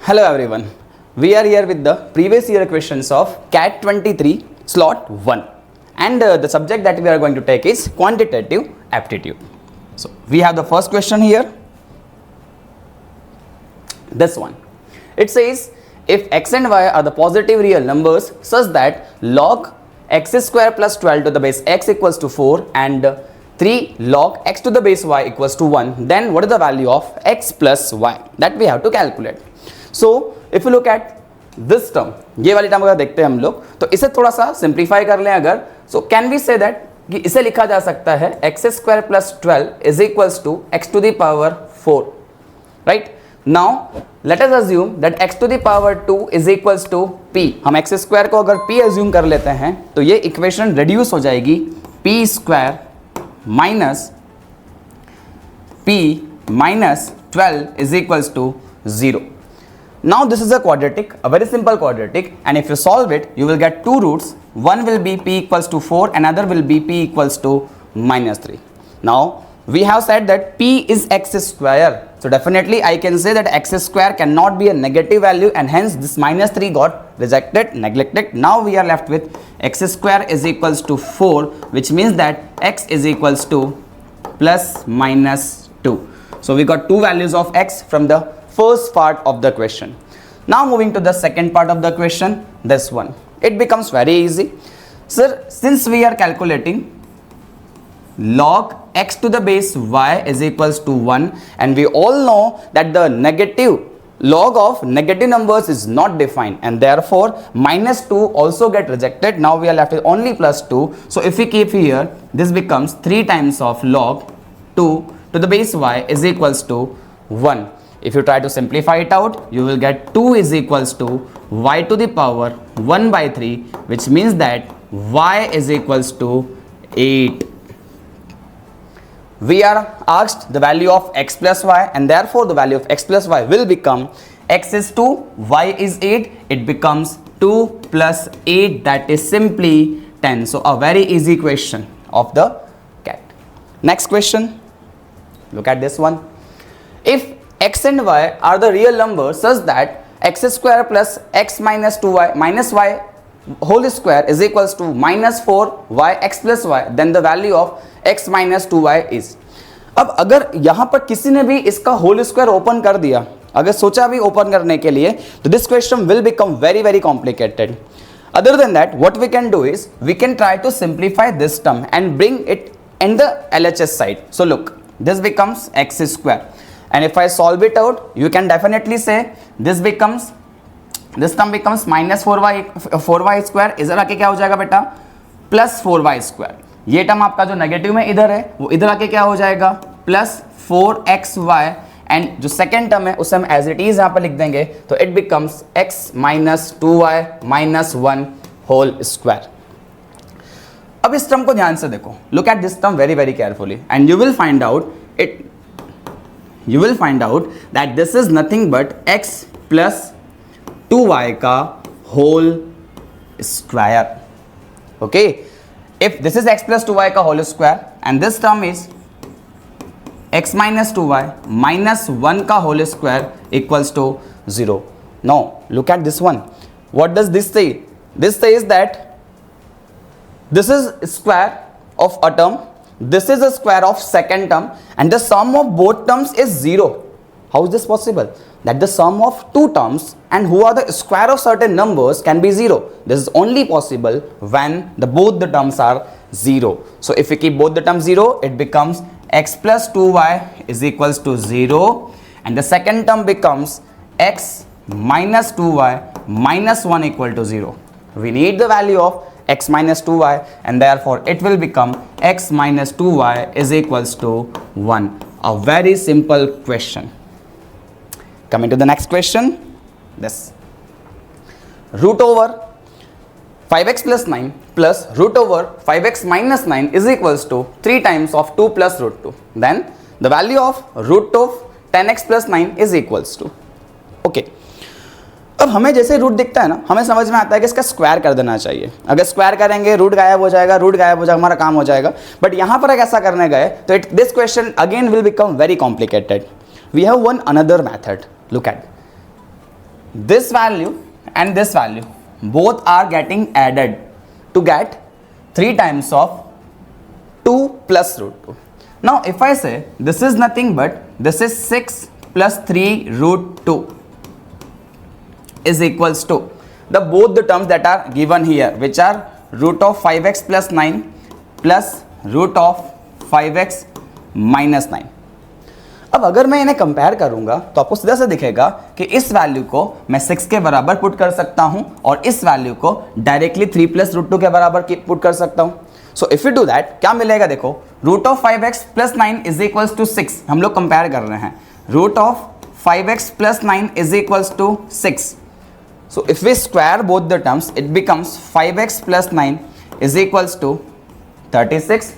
Hello everyone, we are here with the previous year questions of CAT 23 slot 1 and the subject that we are going to take is quantitative aptitude. So we have the first question here, this one. It says if x and y are the positive real numbers such that log x square plus 12 to the base x equals to 4 and 3 log x to the base y equals to 1, then what is the value of x plus y that we have to calculate. So if you look at this term, ये वाली term अगर देखते हैं हम लोग तो इसे थोड़ा सा सिंप्लीफाई कर लें अगर, so can we say that कि इसे लिखा जा सकता है x square plus 12 is equals to x to the power 4, right? Now let us assume that x to the power 2 is equals to p. हम x square को अगर p assume कर लेते हैं तो ये इक्वेशन रिड्यूस हो जाएगी p square minus p minus 12 is equals to 0. Now this is a quadratic, a very simple quadratic, and if you solve it you will get two roots. One will be p equals to 4, another will be p equals to minus 3. Now we have said that p is x square, so definitely I can say that x square cannot be a negative value and hence this minus 3 got rejected, neglected. Now we are left with x square is equals to 4, which means that x is equals to plus minus 2. So we got two values of x from the first part of the question. Now moving to the second part of the question, this one. It becomes very easy. Sir, since we are calculating log x to the base y is equals to 1 and we all know that the negative log of negative numbers is not defined and therefore minus 2 also get rejected. Now we are left with only plus 2. So if we keep here, this becomes 3 times of log 2 to the base y is equals to 1. If you try to simplify it out, you will get 2 is equals to y to the power 1 by 3, which means that y is equals to 8. We are asked the value of x plus y and therefore the value of x plus y will become x is 2, y is 8. It becomes 2 plus 8, that is simply 10. So a very easy question of the CAT. Next question, look at this one. If x and y are the real numbers such that x square plus x minus 2y minus y whole square is equals to minus 4y x plus y, then the value of x minus 2y is. अब अगर यहाँ पर किसी ने भी इसका whole square open कर दिया, अगर सोचा भी ओपन करने के लिए, तो this question will become very complicated. Other than that, what we can do is we can try to simplify this term and bring it in the LHS side. So look, this becomes x square. And if I solve it out, you can definitely say this term becomes minus 4y square. इधर आके क्या हो जाएगा बेटा, plus 4y square. ये term आपका जो negative में इधर है वो इधर आके क्या हो जाएगा, प्लस 4xy. एंड जो सेकेंड टर्म है उसे हम एज इट इज यहाँ पर लिख देंगे, तो it becomes x minus 2y minus 1 whole square. अब इस टर्म को ध्यान से देखो, look at this term very carefully and you will find out that this is nothing but x plus 2y का whole square. Okay, if this is x plus 2y का whole square and this term is x minus 2y minus 1 का whole square equals to 0. Now look at this one. What does this say? This says that this is square of a term, this is a square of second term and the sum of both terms is 0. How is this possible? That the sum of two terms and who are the square of certain numbers can be 0. This is only possible when both the terms are 0. So if we keep both the terms 0, it becomes x plus 2y is equals to 0 and the second term becomes x minus 2y minus 1 equal to 0. We need the value of x minus 2y and therefore it will become x minus 2y is equals to 1. A very simple question. Coming to the next question, this root over 5x plus 9 plus root over 5x minus 9 is equals to 3 times of 2 plus root 2. Then the value of root of 10x plus 9 is equals to. Okay. अब हमें जैसे root दिखता है ना, हमें समझ में आता है कि इसका स्क्वायर कर देना चाहिए. अगर स्क्वायर करेंगे रूट गायब हो जाएगा, हमारा काम हो जाएगा. बट यहाँ पर ऐसा करने गए तो this question again will become very complicated. We have one another method. Look at this value and this value both are getting added to get 3 times of 2 plus root 2. Now if I say this is nothing but this is 6 plus 3 root 2 is equals to the both the terms that are given here, which are root of 5x plus 9 plus root of 5x minus 9. अब अगर मैं इन्हें compare करूंगा तो आपको सीधा सा दिखेगा कि इस वैल्यू को मैं 6 के बराबर पुट कर सकता हूं और इस वैल्यू को डायरेक्टली 3 प्लस रूट 2 के बराबर पुट कर सकता हूं. So if you do that क्या मिलेगा, देखो root of 5x plus 9 is equals to 6. हम लोग कंपेयर कर रहे हैं. Root of 5x plus 9 is equals to 6. So if we square both the terms it becomes 5x plus 9 is equals to 36.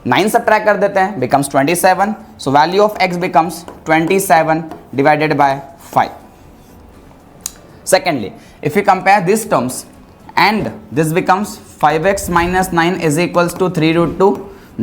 9 subtract कर देते हैं, becomes 27. So value of x becomes 27 divided by 5. Secondly, if we compare these terms and this becomes 5x minus 9 is equals to 3 root 2.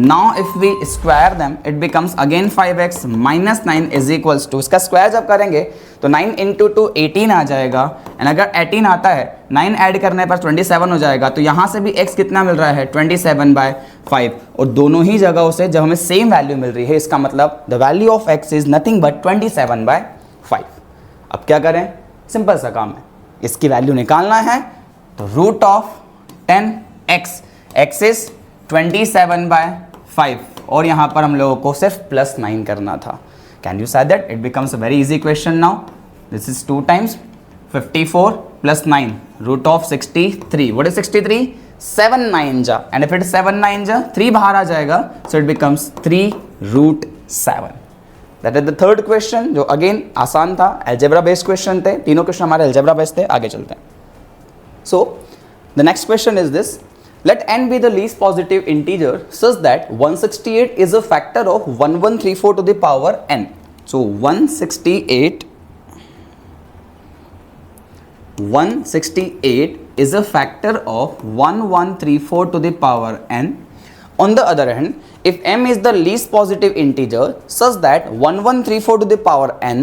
Now if we square them it becomes again 5x minus 9 is equals to, इसका square जब करेंगे तो 9 into 2 18 आ जाएगा. And अगर 18 आता है 9 add करने पर 27 हो जाएगा. तो यहाँ से भी x कितना मिल रहा है 27/5. और दोनों ही जगहों से जब हमें सेम वैल्यू मिल रही है इसका मतलब the value of x is nothing but 27/5. अब क्या करें, सिंपल सा काम है, इसकी वैल्यू निकालना है. तो root of 10x, x is 27/5 और यहाँ पर हम लोगों को सिर्फ प्लस 9 करना था. Can you say that it becomes a very easy question now. This is 2 times 54 plus 9 root of 63. What is 63? 7 9 जा, and if it is 7 9 जा 3 बाहर आ जाएगा, so it becomes 3 root 7. That is the third question जो again आसान था, algebra based question थे. तीनों question हमारे algebra based थे. आगे चलते हैं. So the next question is this. Let n be the least positive integer such that 168 is a factor of 1134 to the power n. So 168 is a factor of 1134 to the power n. On the other hand, if m is the least positive integer such that 1134 to the power n,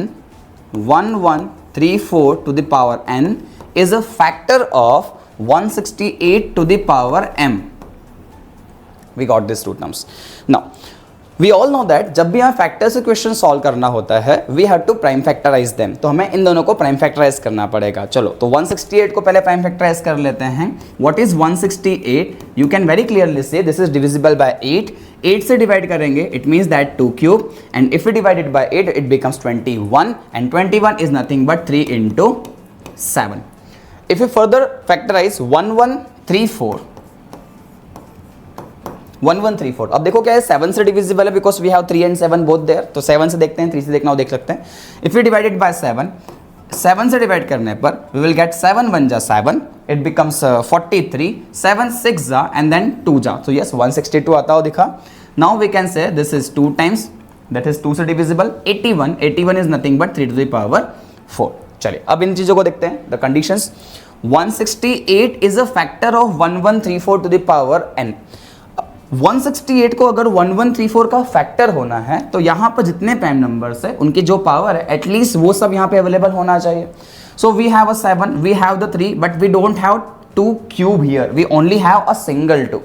1134 to the power n is a factor of 168 to the power m. We got these two terms. Now we all know that जब भी हमें factor से question solve करना होता है we have to prime factorize them. तो हमें इन दोनों को प्राइम फैक्टराइज करना पड़ेगा. चलो तो 168 को पहले प्राइम फैक्टराइज कर लेते हैं. What is 168? You can very clearly say this is divisible by 8. 8 से डिवाइड करेंगे it means that 2 cube and if we divide it by 8 it becomes 21 and 21 is nothing but 3 into 7. If we further factorize 1134, अब देखो क्या है 7 से divisible है because we have 3 and 7 both there. तो 7 से देखते हैं, 3 से देखना हो देख सकते हैं. इफ यू डिवाइडेड बाय 7, 7 से डिवाइड करने पर वी विल गेट 7 1 जा 7, इट बिकम्स 43, 7 6 जा एंड देन 2 जा. तो यस 162 आता हो दिखा. Now we can say this is 2 times that is 2 से divisible 81 is nothing but 3 to the power 4. चलिए अब इन चीजों को देखते हैं. The conditions 168 is a factor of 1134 to the power n. 168 को अगर 1134 का फैक्टर होना है तो यहाँ पर जितने प्राइम नंबर्स है उनकी जो पावर है एटलीस्ट वो सब यहाँ पे अवेलेबल होना चाहिए. So we have a 7, we have the 3 but we don't have 2 cube here, we only have a single 2.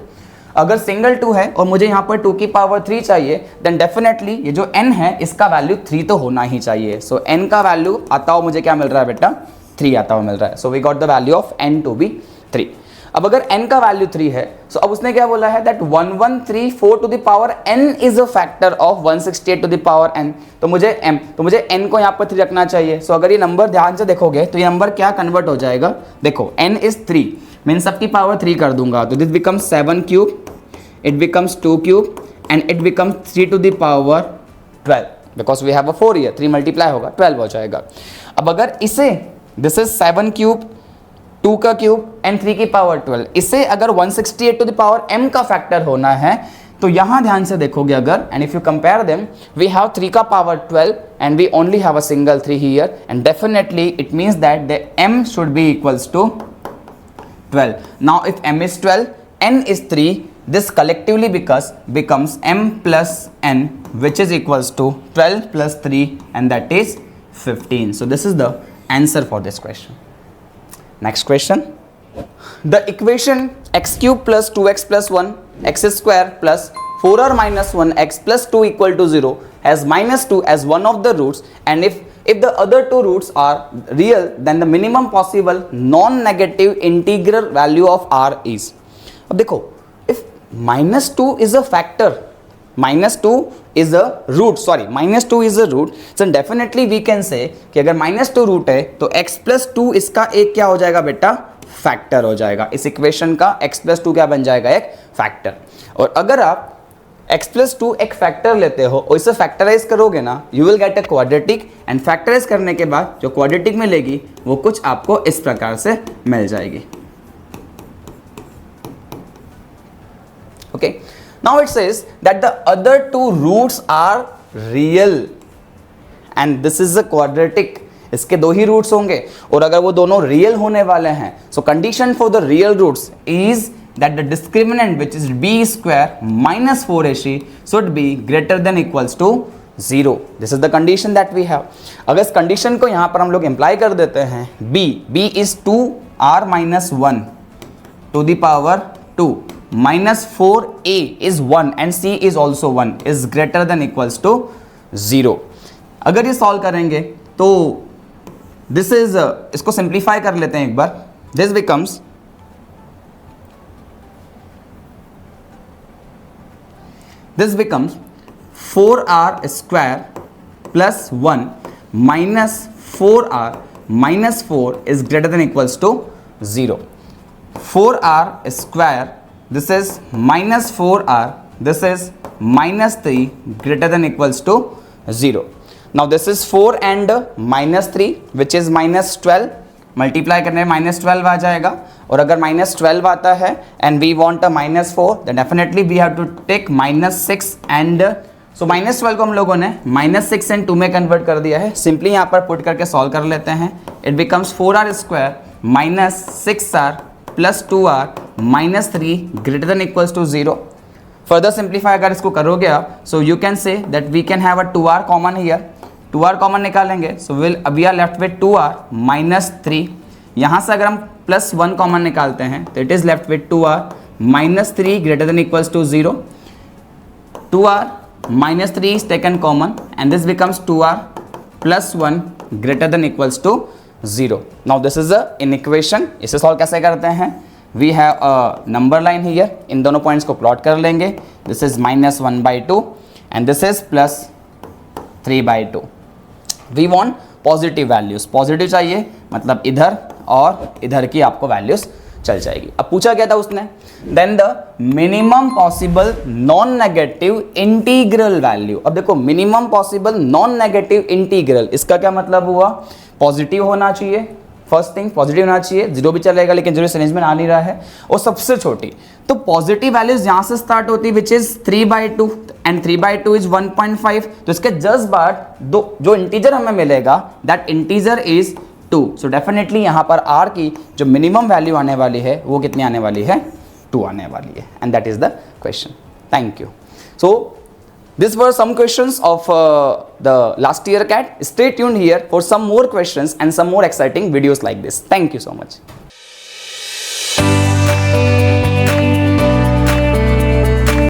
अगर सिंगल 2 है और मुझे यहाँ पर 2 की पावर 3 चाहिए देन डेफिनेटली ये जो n है इसका वैल्यू 3 तो होना ही चाहिए. सो n का वैल्यू आता हो मुझे क्या मिल रहा है बेटा 3 आता हो मिल रहा है. So we got the value of n to be 3. अब अगर n का वैल्यू 3 है सो अब उसने क्या बोला है that 1134 to the power n is a factor of 168 to the power n. तो मुझे n को यहाँ पर 3 रखना चाहिए. सो अगर ये नंबर ध्यान से देखोगे तो ये नंबर क्या कन्वर्ट हो जाएगा, देखो n इज 3 मीन सबकी पावर 3 कर दूंगा तो this becomes 7 cube, it becomes 2 cube and it becomes 3 to the power 12 because we have a 4 here, 3 multiply होगा 12 हो जाएगा. अब अगर इसे दिस इज 7 क्यूब 2 का क्यूब एंड 3 की पावर 12, इसे अगर 168 टू द पावर m का फैक्टर होना है तो यहां ध्यान से देखोगे अगर and if you compare them we have 3 का power 12 and we only have a single 3 here and definitely it means that the m should be equals to 12. Now if m is 12 n is 3, this collectively becomes m plus n which is equals to 12 plus 3 and that is 15. So this is the answer for this question. Next question. The equation x cube plus 2x plus 1 x square plus 4 or minus 1 x plus 2 equal to 0 has minus 2 as one of the roots, and if the other two roots are real, then the minimum possible non-negative integral value of r is. अब देखो, if minus 2 is a factor, minus 2 is a root, minus 2 is a root, so definitely we can say कि अगर minus 2 root है तो x plus 2 इसका एक क्या हो जाएगा बेटा, फैक्टर हो जाएगा. इस इक्वेशन का x plus 2 क्या बन जाएगा, एक फैक्टर. और अगर आप x plus 2 एक फैक्टर लेते हो और इसे फैक्टराइज करोगे ना, you will get a quadratic, and factorise करने के बाद जो क्वाड्रेटिक मिलेगी वो कुछ आपको इस प्रकार से मिल जाएगी. Okay, now it says that the other two roots are real and this is a quadratic. इसके दो ही रूट्स होंगे और अगर वो दोनों रियल होने वाले हैं, so condition for the real roots is that the discriminant which is b square minus 4ac should be greater than equals to 0. This is the condition that we have. अगर इस कंडीशन को यहाँ पर हम लोग इम्प्लाई कर देते हैं, b is 2r minus 1 to the power 2 minus 4a is 1 and c is also 1 is greater than equals to 0. अगर ये सॉल्व करेंगे तो दिस इज, इसको सिंप्लीफाई कर लेते हैं एक बार. This becomes 4r square plus 1 minus 4r minus 4 is greater than equals to 0. 4r square, this is minus 4r, this is minus 3 greater than equals to 0. Now this is 4 and minus 3 which is minus 12, multiply करने में minus 12 आ जाएगा. और अगर minus 12 आता है and we want a minus 4, then definitely we have to take minus 6 and so minus 12 को हम लोगों ने minus 6 and 2 में कन्वर्ट कर दिया है. सिंपली यहाँ पर पुट करके सॉल्व कर लेते हैं. It becomes 4r square minus 6r plus 2r minus 3 greater than equals to 0. Further simplify अगर इसको करोगे आप, so you can say that we can have a 2r common here. 2r common निकालेंगे, so we are left with 2r minus 3. यहाँ से अगर हम plus 1 common निकालते हैं तो it is left with 2r minus 3 greater than equals to 0. 2r minus 3 is taken common and this becomes 2r plus 1 greater than equals to 0. Now this is a in equation. इसे solve कैसे करते हैं? We have a number line here. इन दोनों points को plot कर लेंगे. This is minus 1/2 and this is plus 3/2. We want positive values. Positive चाहिए मतलब इधर और इधर की आपको वैल्यूज चल जाएगी. अब पूछा क्या था उसने? Then the minimum possible non negative integral value. अब देखो minimum possible non negative integral, इसका क्या मतलब हुआ? पॉजिटिव होना चाहिए. फर्स्ट थिंग पॉजिटिव होना चाहिए. जीरो भी चलेगा लेकिन जीरो से में आ नहीं रहा है. और सबसे छोटी तो पॉजिटिव वैल्यूज यहां से स्टार्ट होती है विच इज 3/2 एंड 3/2 इज 1.5. तो इसके जस्ट बाद दो जो इंटीजर हमें मिलेगा that integer is 2. So definitely यहाँ पर r की जो मिनिमम वैल्यू आने वाली है वो कितनी आने वाली है? 2 आने वाली है. And that is the question. Thank you. So these were some questions of the last year CAT. Stay tuned here for some more questions and some more exciting videos like this. Thank you so much.